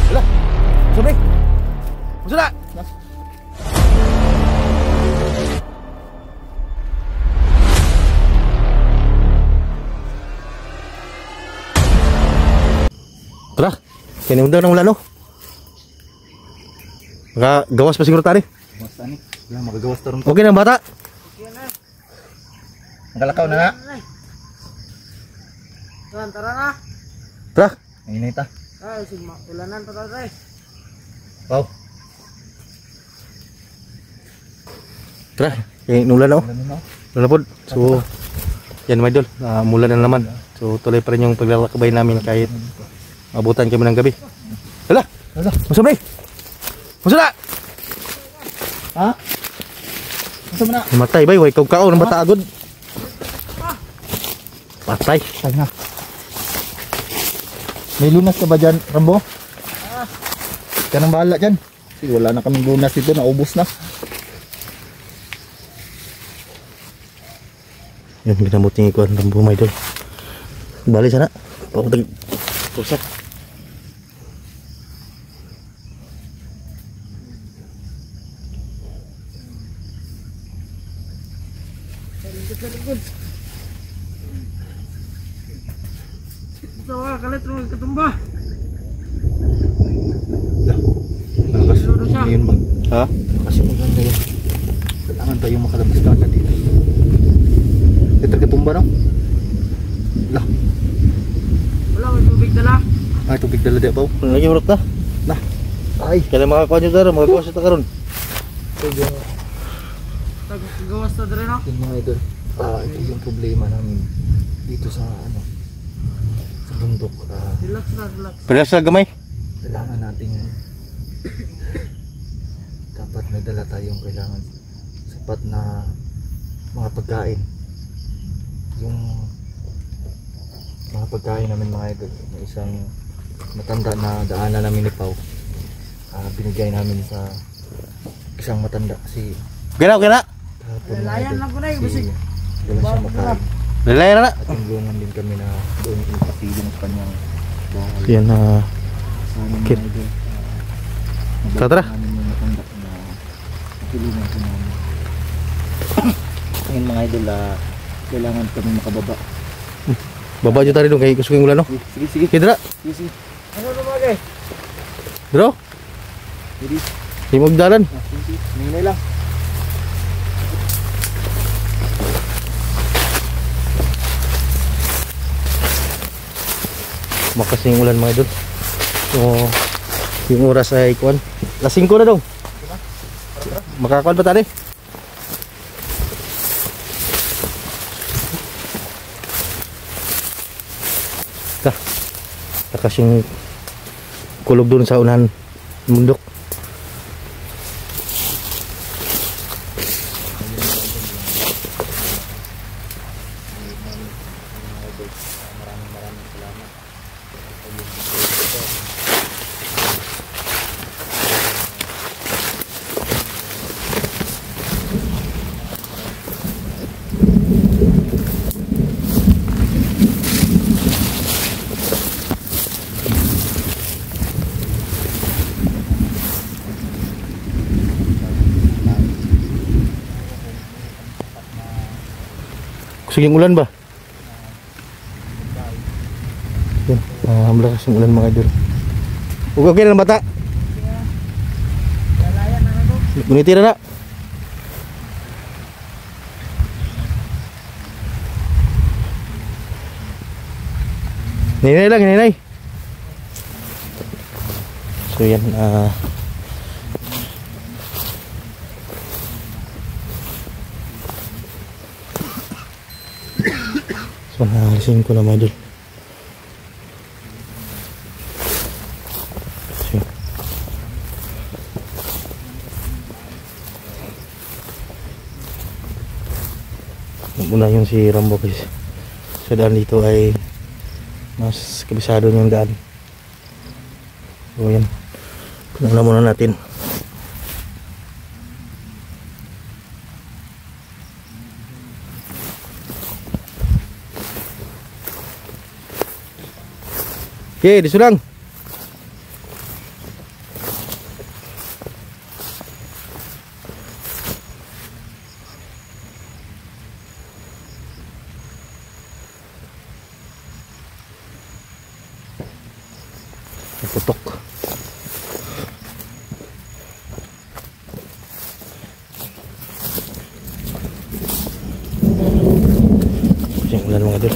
Hala. Sabi. Masuk na. Tara. Kaya ni undang ng ulan, no? Gawas pa siguro tari. Gawas tani. Wala magagawas taron. Okay na bata. Okay na. Nagalakaw na nga. Tara na. Tara. Ngayon ita. Ay, sigma. Ulanan pa tayo. Wow. Tara. Kaya nulan na, oh. Ano na? Ulan na po. So, yan mga idol. Mulan na naman. So, tuloy pa rin yung paglalakbay namin kahit abutan kami ng gabi. Hala. Hala. Masuk na. Masuk na. Ha? Masuk na. Matay bay, way kaw-kaw ng bata agod. Patay. Patay na. May lunas ka ba dyan, Rambo? Ka nang bahala dyan. Kasi wala na kaming lunas dito, naubos na. Yan, ginamot niya ikuan ng bumay doon. Balik sana. Pakutag. Pusat. Sawa, kalit rin ketumba. Malakas yun ba? Ha? Kasi maganda yun. Kailangan tayong makalabas ka agad dito. Ito katumba no? Lah. Wala, may tubig dala. Ay, tubig dala di ba? Lagi urot na. Nah. Ay. Kailan makakuha nyo dara, makakuha siya karon. Tagagawas na dali na. Yung mga idol. Ito yung problema namin dito sa ano, sa bundok. Relax na, relax. Pwede sa gamay. Kailangan nating dapat may dala tayong kailangan sapat na mga pagkain. Yung mga pagkain namin mga idol, may isang matanda na daanan namin ni Pau, binigay namin sa isang matanda kasi Okay na, okay na. kahapon mga Lalayan idol, lang ko na eh, kasi basig. wala siyang makain Lalay na na. at tinulungan din kami na doon ipasilong sa kanyang bahay. Yan na. Sana Okay. mga idol, Tara. namin yung matanda na natulungan ko namin. Ngayon mga idol, kailangan kami makababa. Baba nyo tayo doon kay gusto kong ulan, no? Sige, sige. Okay, dara. Sige, sige. Ano lumagay? Dara. Sige. Hindi magdalan. Sige, sige. Hinay lang. Makas na yung ulan mga idol. So, yung oras ay kuan. Lasing ko na daw. Makakuan ba tayo? Takas yung kulog doon sa unahan mundok. Gusto yung ulan ba? Yan, malakas yung ulan mga idol. Okay na bata? Lalayan na ito. Buniti na na. Hinay lang, hinay. So yan, so nahalisin ko na mga idol. So, muna yung si Rambo kasi sa daan dito ay mas kabisado yung daan. So yan, punan na muna natin. Okay, dito lang. sa putok. Yung ulan mga idol.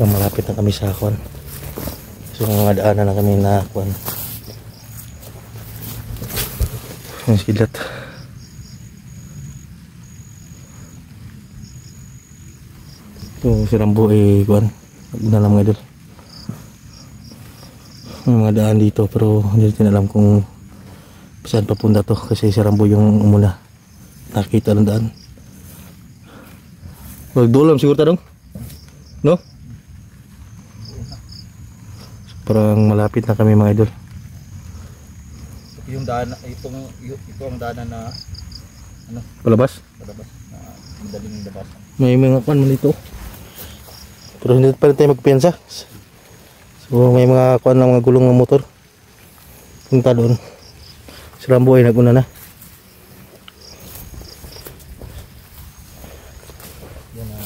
Malapit na kami sa kuan. So mga daanan na kami na kuan. Ang silat. So si Rambo ay kuan. Naguna lang mga idol. May mga daan dito pero hindi natin alam kung saan papunta to kasi si Rambo yung umuna. Nakita ng daan. Magdulam siguro ta dong. No? Parang malapit na kami mga idol. Yung daan, ito ang daanan na ano? Palabas? Palabas na madaling labas. May mga kuan man dito. Pero hindi pa rin tayo magpiyansa. So may mga kuan ng mga gulong ng motor. Punta doon. Si Rambo ay naguna na. Yan na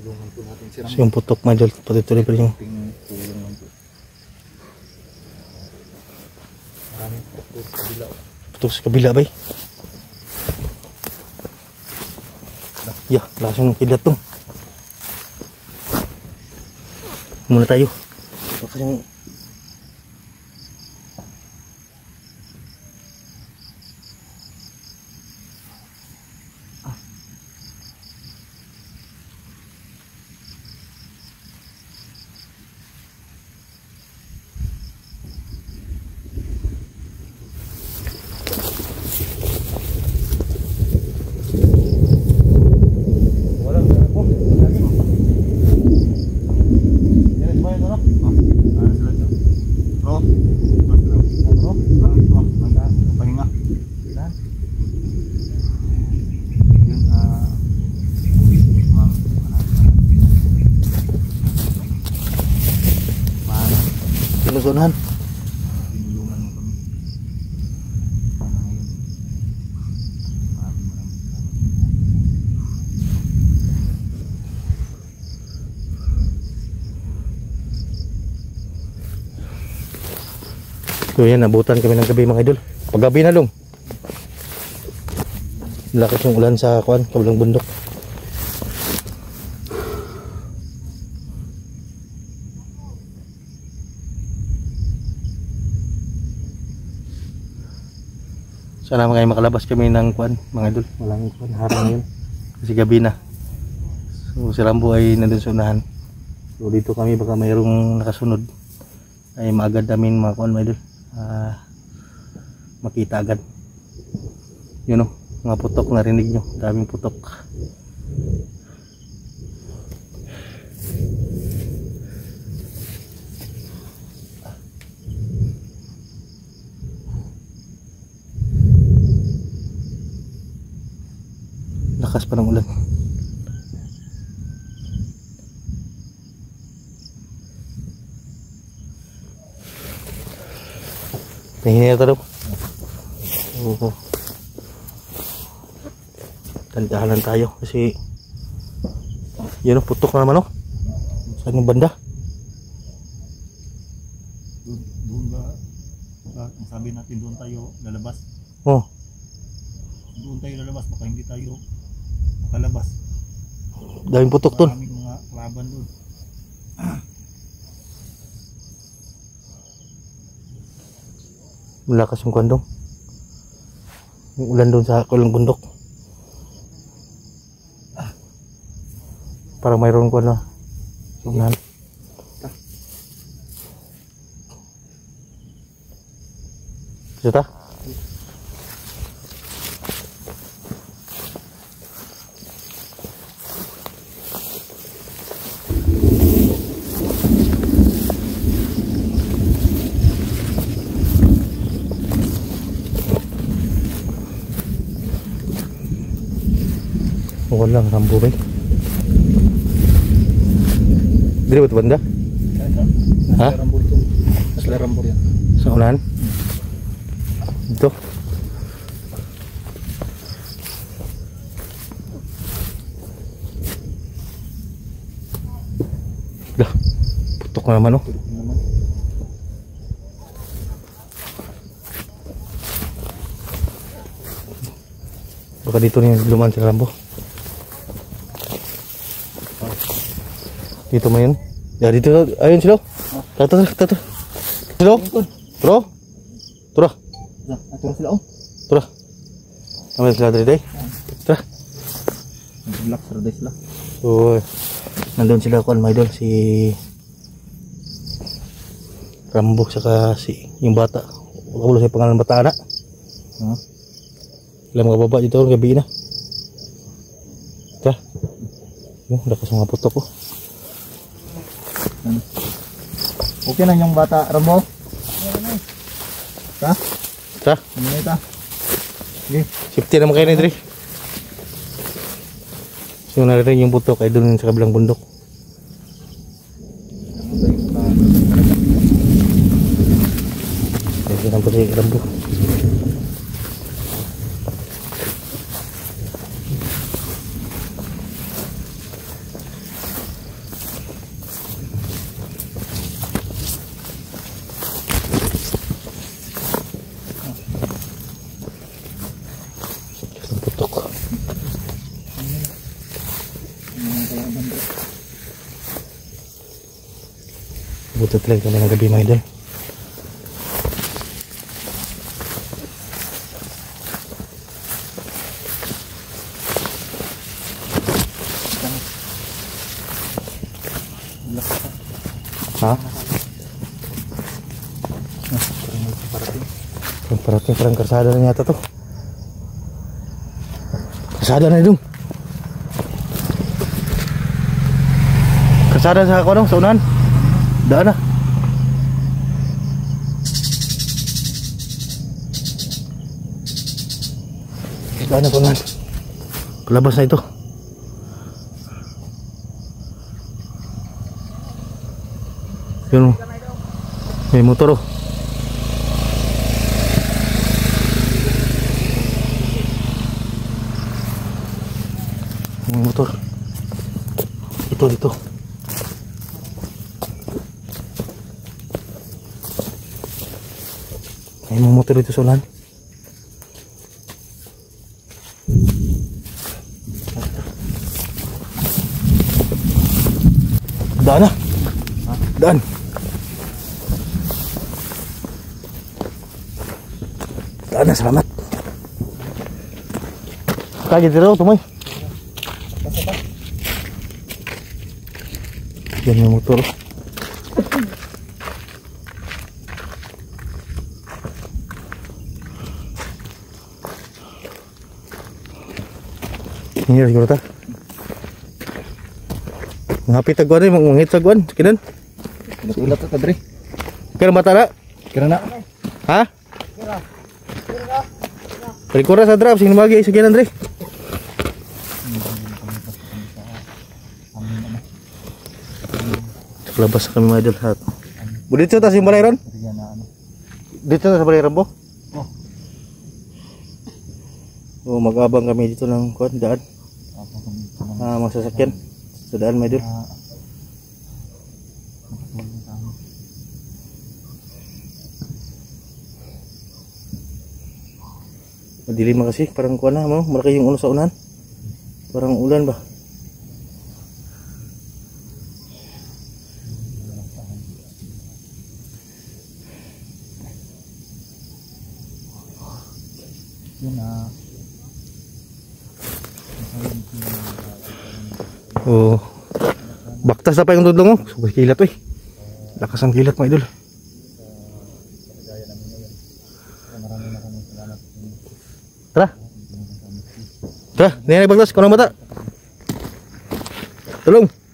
tulungan po natin si Rambo. So yung putok mga idol. Patuloy pa rin yung Tulong lang po. Maraming putok sa kabila. putok sa kabila bay. Yeah, langsung kidat to. Muna tayo. Baka yung sinusunahan. Tinulungan mo kami. Sana ngayon. Maraming So yan, nabutan kami ng gabi mga idol. Paggabi na long. Lakas yung ulan sa kuan, kabilang bundok. Sana mga makalabas kami ng kuan mga idol. Walang kuan harang ngayon. Kasi gabi na. So si Rambo ay nandun sa unahan. So dito kami baka mayroong nakasunod. Ay maagad namin mga kuan mga idol. Makita agad. Yun o, mga putok narinig nyo. Daming putok. Lakas pa ng ulan. Nahingi na ito daw. Oo. Tandahan lang tayo kasi yun o, putok na naman o. Saan yung banda? Doon ba? Ang sabi natin doon tayo lalabas. Oh, Doon tayo lalabas. Baka hindi tayo makalabas. daming putok dun. Maraming mga laban doon. Malakas yung kandong. Yung ulan doon sa kulang bundok. Parang mayroon ko na. Sugnan. Ito ta? Walang rambo ba? Dili ba ito banda? Ha? Mas larambor yan. Sa unahan? Ito. Dah, putok na naman oh. Baka dito na yung lumaan si Rambo. Dito mo yun. Ya dito, ayun sila. Tato. Sila. Tro. Tro. Atura sila oh. Tro. Naman sila dari day. Tara. Black Saturday sila. So, nandun sila kuan may idol si Rambo saka si yung bata. Wala sa pangalan bata na. Ilang mga baba dito gabi na. Tara. Yung lakas mga putok ko. Okay na yung bata, Rambo? Ta? Ta? Ano na ita? Sige. Safety naman kayo na Dre. So narinig yung putok ay doon sa kabilang bundok. Ayun ang pati Rambo. Putok. Buto talaga kami ng gabi mga idol. Ha? Parang karsada na yata to. Kasada na dong. Kasada sa ako dong, sa unahan. Daan na. Daan na pangan. Palabas na ito. Yun. May motor oh. Motor ito dito may mga motor dito sa ulan. Daan na. Daan na, salamat. Kaya dito tumoy. Yan yung motor. Ini siguro ta. Ngapit tagwan ni mangungit tagwan, kinan. Ulat ta Dre. Kira mata na? Kira na. Ha? Perikura sa drop sing magi sa kinan Dre. Labas kami mga idol hat. Dito ta sa balay ron? Dito na sa balay Rambo? Oh, mag-abang kami dito ng kuan daan. Mga sasakyan sa daan mga idol. Madilim na kasi, parang kuan na mo, malaki yung ulo sa unahan. Parang ulan ba? Oh, baktas na pa yung tudlong oh. Subay kilat eh. Lakas ang kilat mga idol. Tara. Tara, hindi na ibagtas. Kunang bata. Tulong.